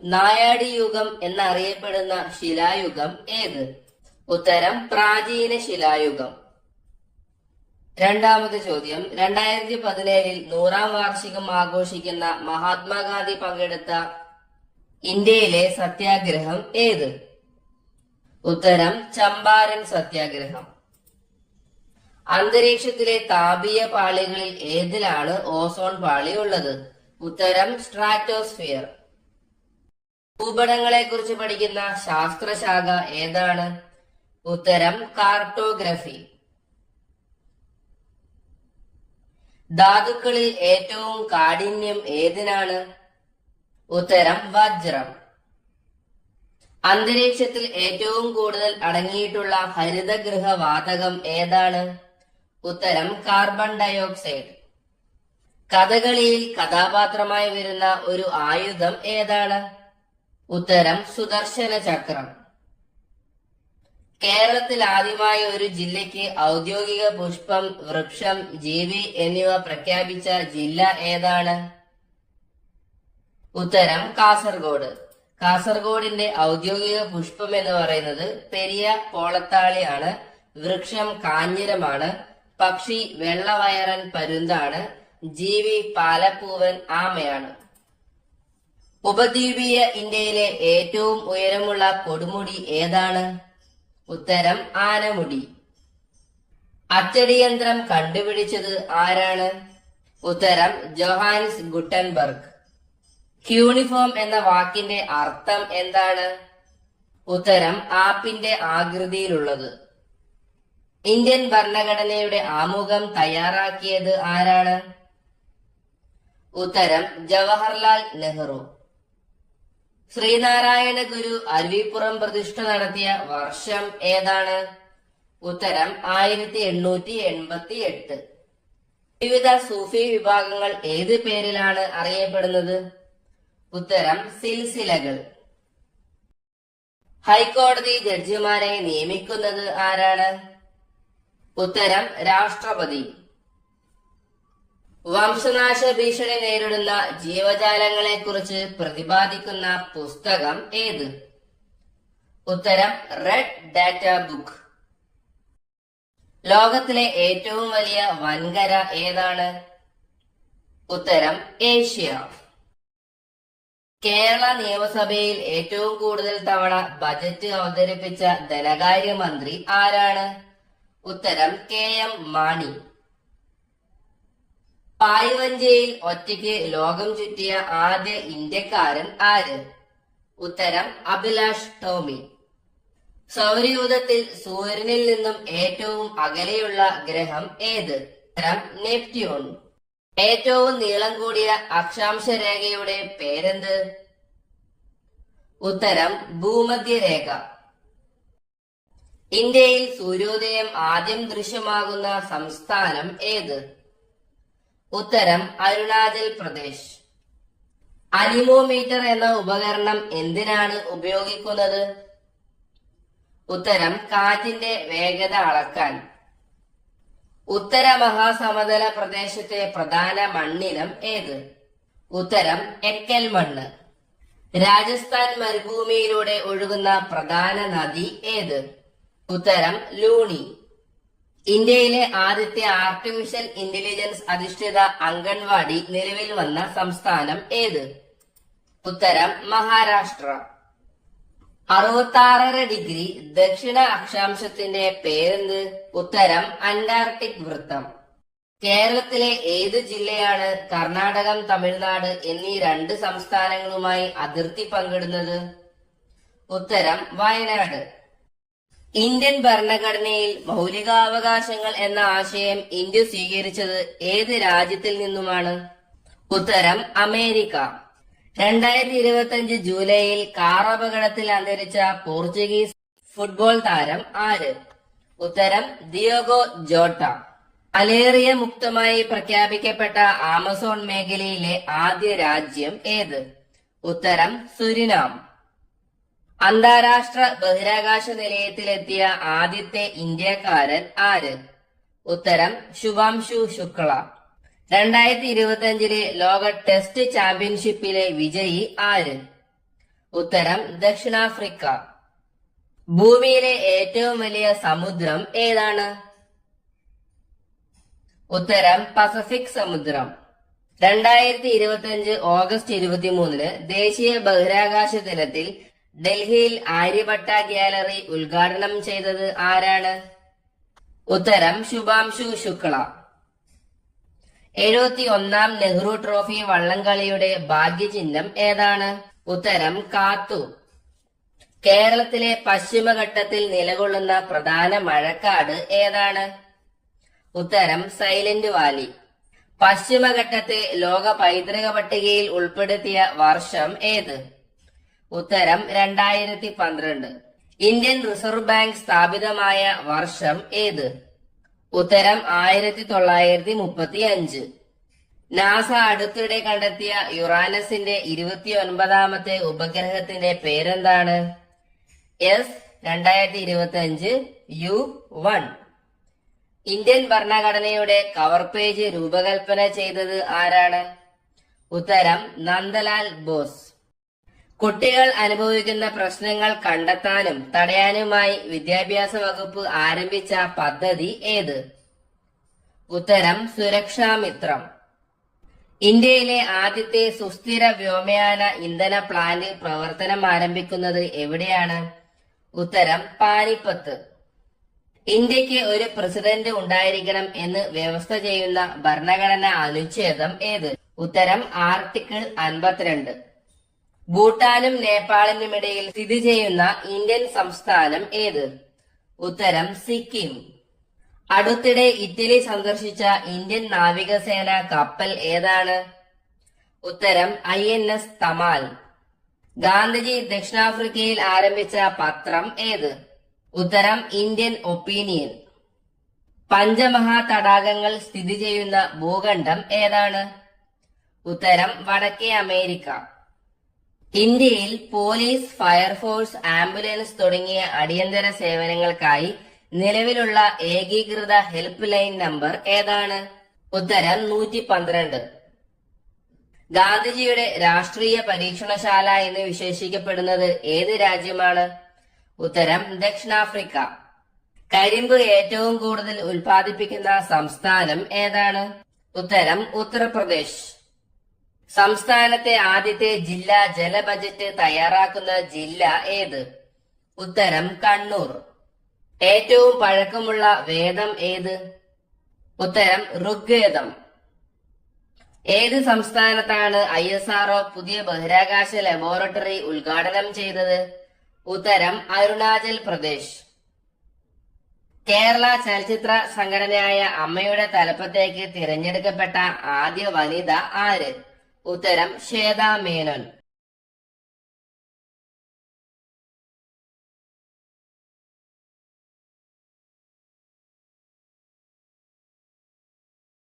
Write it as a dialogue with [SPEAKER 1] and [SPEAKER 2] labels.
[SPEAKER 1] നായാടി യുഗം എന്നറിയപ്പെടുന്ന ശിലായുഗം ഏത്? ഉത്തരം പ്രാചീന ശിലായുഗം. രണ്ടാമത്തെ ചോദ്യം, 2017 100-ാം വാർഷികം ആഘോഷിക്കുന്ന മഹാത്മാഗാന്ധി പങ്കെടുത്ത ഇന്ത്യയിലെ സത്യാഗ്രഹം ഏത്? ഉത്തരം ചമ്പാരൻ സത്യാഗ്രഹം. അന്തരീക്ഷത്തിലെ താപീയ പാളികളിൽ ഏതിലാണ് ഓസോൺ പാളി ഉള്ളത്? ഉത്തരം സ്ട്രാറ്റോസ്ഫിയർ. ഭൂപടങ്ങളെ കുറിച്ച് പഠിക്കുന്ന ശാസ്ത്രശാഖ ഏതാണ്? ഉത്തരം കാർട്ടോഗ്രഫി. ധാതുക്കളിൽ ഏറ്റവും കാഠിന്യം ഏതിനാണ്? ഉത്തരം വജ്രം. അന്തരീക്ഷത്തിൽ ഏറ്റവും കൂടുതൽ അടങ്ങിയിട്ടുള്ള ഹരിതഗൃഹ വാതകം ഏതാണ്? ഉത്തരം കാർബൺ ഡയോക്സൈഡ്. കഥകളിയിൽ കഥാപാത്രമായി വരുന്ന ഒരു ആയുധം ഏതാണ്? ഉത്തരം സുദർശന ചക്രം. കേരളത്തിൽ ആദ്യമായി ഒരു ജില്ലയ്ക്ക് ഔദ്യോഗിക പുഷ്പം, വൃക്ഷം, ജീവി എന്നിവ പ്രഖ്യാപിച്ച ജില്ല ഏതാണ്? ഉത്തരം കാസർഗോഡ്. കാസർഗോഡിന്റെ ഔദ്യോഗിക പുഷ്പം എന്ന് പറയുന്നത് പെരിയ പോളത്താളിയാണ്. വൃക്ഷം കാഞ്ഞിരമാണ്. പക്ഷി വെള്ളവയറൻ പരുന്താണ്. ജീവി പാലപ്പൂവൻ ആമയാണ്. ഉപദ്വീപീയ ഇന്ത്യയിലെ ഏറ്റവും ഉയരമുള്ള കൊടുമുടി ഏതാണ്? ഉത്തരം ആനമുടി. അച്ചടിയന്ത്രം കണ്ടുപിടിച്ചത് ആരാണ്? ഉത്തരം ജോഹാൻസ് ഗുട്ടൻബർഗ്. ക്യൂണിഫോം എന്ന വാക്കിന്റെ അർത്ഥം എന്താണ്? ഉത്തരം ആപ്പിന്റെ ആകൃതിയിലുള്ളത്. ഇന്ത്യൻ ഭരണഘടനയുടെ ആമുഖം തയ്യാറാക്കിയത് ആരാണ്? ഉത്തരം ജവഹർലാൽ നെഹ്റു. ശ്രീനാരായണ ഗുരു അരുവിപ്പുറം പ്രതിഷ്ഠ നടത്തിയ വർഷം ഏതാണ്? ഉത്തരം 1888. വിവിധ സൂഫി വിഭാഗങ്ങൾ ഏത് പേരിലാണ് അറിയപ്പെടുന്നത്? ഉത്തരം സിൽസിലകൾ. ഹൈക്കോടതി ജഡ്ജിമാരെ നിയമിക്കുന്നത് ആരാണ്? ഉത്തരം രാഷ്ട്രപതി. വംശനാശ ഭീഷണി നേരിടുന്ന ജീവജാലങ്ങളെ കുറിച്ച് പ്രതിപാദിക്കുന്ന പുസ്തകം ഏത്? ഉത്തരം റെഡ് ഡാറ്റ ബുക്ക്. ലോകത്തിലെ ഏറ്റവും വലിയ വൻകര ഏതാണ്? ഉത്തരം ഏഷ്യ. കേരള നിയമസഭയിൽ ഏറ്റവും കൂടുതൽ തവണ ബജറ്റ് അവതരിപ്പിച്ച ധനകാര്യമന്ത്രി ആരാണ്? ഉത്തരം KM മാണി. പായ്വഞ്ചിയിൽ ഒറ്റയ്ക്ക് ലോകം ചുറ്റിയ ആദ്യ ഇന്ത്യക്കാരൻ ആര്? ഉത്തരം അഭിലാഷ് ടോമി. സൗരയൂഥത്തിൽ സൂര്യനിൽ നിന്നും ഏറ്റവും അകലെയുള്ള ഗ്രഹം ഏത്? ഉത്തരം നെപ്റ്റ്യൂൺ. ഏറ്റവും നീളം കൂടിയ അക്ഷാംശ രേഖയുടെ പേരെന്ത്? ഉത്തരം ഭൂമധ്യരേഖ. ഇന്ത്യയിൽ സൂര്യോദയം ആദ്യം ദൃശ്യമാകുന്ന സംസ്ഥാനം ഏത്? ഉത്തരം അരുണാചൽ പ്രദേശ്. അനിമോമീറ്റർ എന്ന ഉപകരണം എന്തിനാണ് ഉപയോഗിക്കുന്നത്? ഉത്തരം കാറ്റിന്റെ വേഗത അളക്കാൻ. ഉത്തര മഹാസമതല പ്രദേശത്തെ പ്രധാന മണ്ണിനം ഏത്? ഉത്തരം എക്കൽ മണ്ണ്. രാജസ്ഥാൻ മരുഭൂമിയിലൂടെ ഒഴുകുന്ന പ്രധാന നദി ഏത്? ഉത്തരം ലൂണി. ഇന്ത്യയിലെ ആദ്യത്തെ ആർട്ടിഫിഷ്യൽ ഇന്റലിജൻസ് അധിഷ്ഠിത അംഗൻവാടി നിലവിൽ വന്ന സംസ്ഥാനം ഏത്? ഉത്തരം മഹാരാഷ്ട്ര. 66.5 ഡിഗ്രി ദക്ഷിണ അക്ഷാംശത്തിന്റെ പേരെന്ത്? ഉത്തരം അന്റാർട്ടിക് വൃത്തം. കേരളത്തിലെ ഏത് ജില്ലയാണ് കർണാടകം, തമിഴ്നാട് എന്നീ 2 സംസ്ഥാനങ്ങളുമായി അതിർത്തി പങ്കിടുന്നത്? ഉത്തരം വയനാട്. ഇന്ത്യൻ ഭരണഘടനയിൽ മൗലികാവകാശങ്ങൾ എന്ന ആശയം ഇന്ത്യ സ്വീകരിച്ചത് ഏത് രാജ്യത്തിൽ നിന്നുമാണ്? ഉത്തരം അമേരിക്ക. 2025 ജൂലൈയിൽ കാർ അപകടത്തിൽ അന്തരിച്ച പോർച്ചുഗീസ് ഫുട്ബോൾ താരം ആര്? ഉത്തരം ദിയോഗോ ജോട്ട. മലേറിയ മുക്തമായി പ്രഖ്യാപിക്കപ്പെട്ട ആമസോൺ മേഖലയിലെ ആദ്യ രാജ്യം ഏത്? ഉത്തരം സുരിനാം. അന്താരാഷ്ട്ര ബഹിരാകാശ നിലയത്തിലെത്തിയ ആദ്യത്തെ ഇന്ത്യക്കാരൻ ആര്? ഉത്തരം ശുഭാംശു ശുക്ല. 2025 ലോക ടെസ്റ്റ് ചാമ്പ്യൻഷിപ്പിലെ വിജയി ആര്? ഉത്തരം ദക്ഷിണാഫ്രിക്ക. ഭൂമിയിലെ ഏറ്റവും വലിയ സമുദ്രം ഏതാണ്? ഉത്തരം പസഫിക് സമുദ്രം. 2025 ഓഗസ്റ്റ് 23 ദേശീയ ബഹിരാകാശ ദിനത്തിൽ ഡൽഹിയിൽ ആര്യഭട്ട ഗ്യാലറി ഉദ്ഘാടനം ചെയ്തത് ആരാണ്? ഉത്തരം ശുഭാംശു ശുക്ല. 71ാം നെഹ്റു ട്രോഫി വള്ളംകളിയുടെ ഭാഗ്യചിഹ്നം ഏതാണ്? ഉത്തരം കാത്തു. കേരളത്തിലെ പശ്ചിമഘട്ടത്തിൽ നിലകൊള്ളുന്ന പ്രധാന മഴക്കാട് ഏതാണ്? ഉത്തരം സൈലന്റ് വാലി. പശ്ചിമഘട്ടത്തെ ലോക പൈതൃക പട്ടികയിൽ ഉൾപ്പെടുത്തിയ വർഷം ഏത്? ഉത്തരം 2012. ഇന്ത്യൻ റിസർവ് ബാങ്ക് സ്ഥാപിതമായ വർഷം ഏത്? ഉത്തരം 1935. നാസ അടുത്തിടെ കണ്ടെത്തിയ യുറാനസിന്റെ 29ാമത്തെ ഉപഗ്രഹത്തിന്റെ പേരെന്താണ്? S-2025 U-1. ഇന്ത്യൻ ഭരണഘടനയുടെ കവർ പേജ് രൂപകൽപ്പന ചെയ്തത് ആരാണ്? ഉത്തരം നന്ദലാൽ ബോസ്. കുട്ടികൾ അനുഭവിക്കുന്ന പ്രശ്നങ്ങൾ കണ്ടെത്താനും തടയാനുമായി വിദ്യാഭ്യാസ വകുപ്പ് ആരംഭിച്ച പദ്ധതി ഏത്? ഉത്തരം സുരക്ഷാമിത്രം. ഇന്ത്യയിലെ ആദ്യത്തെ സുസ്ഥിര വ്യോമയാന ഇന്ധന പ്ലാന്റ് പ്രവർത്തനം ആരംഭിക്കുന്നത് എവിടെയാണ്? ഉത്തരം പാനിപ്പത്ത്. ഇന്ത്യക്ക് ഒരു പ്രസിഡന്റ് ഉണ്ടായിരിക്കണം എന്ന് വ്യവസ്ഥ ചെയ്യുന്ന ഭരണഘടനാ അനുച്ഛേദം ഏത്? ഉത്തരം ആർട്ടിക്കിൾ 52. ഭൂട്ടാനും നേപ്പാളിനുമിടയിൽ സ്ഥിതി ചെയ്യുന്ന ഇന്ത്യൻ സംസ്ഥാനം ഏത്? ഉത്തരം സിക്കിം. അടുത്തിടെ ഇറ്റലി സന്ദർശിച്ച ഇന്ത്യൻ നാവികസേന കപ്പൽ ഏതാണ്? ഉത്തരം INS തമാൽ. ഗാന്ധിജി ദക്ഷിണാഫ്രിക്കയിൽ ആരംഭിച്ച പത്രം ഏത്? ഉത്തരം ഇന്ത്യൻ ഒപ്പീനിയൻ. പഞ്ചമഹാ തടാകങ്ങൾ സ്ഥിതി ചെയ്യുന്ന ഭൂഖണ്ഡം ഏതാണ്? ഉത്തരം വടക്കേ അമേരിക്ക. ഇന്ത്യയിൽ പോലീസ്, ഫയർഫോഴ്സ്, ആംബുലൻസ് തുടങ്ങിയ അടിയന്തര സേവനങ്ങൾക്കായി നിലവിലുള്ള ഏകീകൃത ഹെൽപ്പ് ലൈൻ നമ്പർ ഏതാണ്? ഉത്തരം 112. ഗാന്ധിജിയുടെ രാഷ്ട്രീയ പരീക്ഷണശാല എന്ന് വിശേഷിക്കപ്പെടുന്നത് ഏത് രാജ്യമാണ്? ഉത്തരം ദക്ഷിണാഫ്രിക്ക. കരിമ്പ് ഏറ്റവും കൂടുതൽ ഉൽപ്പാദിപ്പിക്കുന്ന സംസ്ഥാനം ഏതാണ്? ഉത്തരം ഉത്തർപ്രദേശ്. സംസ്ഥാനത്തെ ആദ്യത്തെ ജില്ലാ ജല ബജറ്റ് തയ്യാറാക്കുന്ന ജില്ല ഏത്? ഉത്തരം കണ്ണൂർ. ഏറ്റവും പഴക്കമുള്ള വേദം ഏത്? ഉത്തരം ഋഗ്വേദം. ഏത് സംസ്ഥാനത്താണ് ISRO പുതിയ ബഹിരാകാശ ലബോറട്ടറി ഉദ്ഘാടനം ചെയ്തത്? ഉത്തരം അരുണാചൽ പ്രദേശ്. കേരള ചലച്ചിത്ര സംഘടനയായ അമ്മയുടെ തലപ്പത്തേക്ക് തിരഞ്ഞെടുക്കപ്പെട്ട ആദ്യ വനിത ആര്? ഉത്തരം ശ്വേതാ മേനോൻ.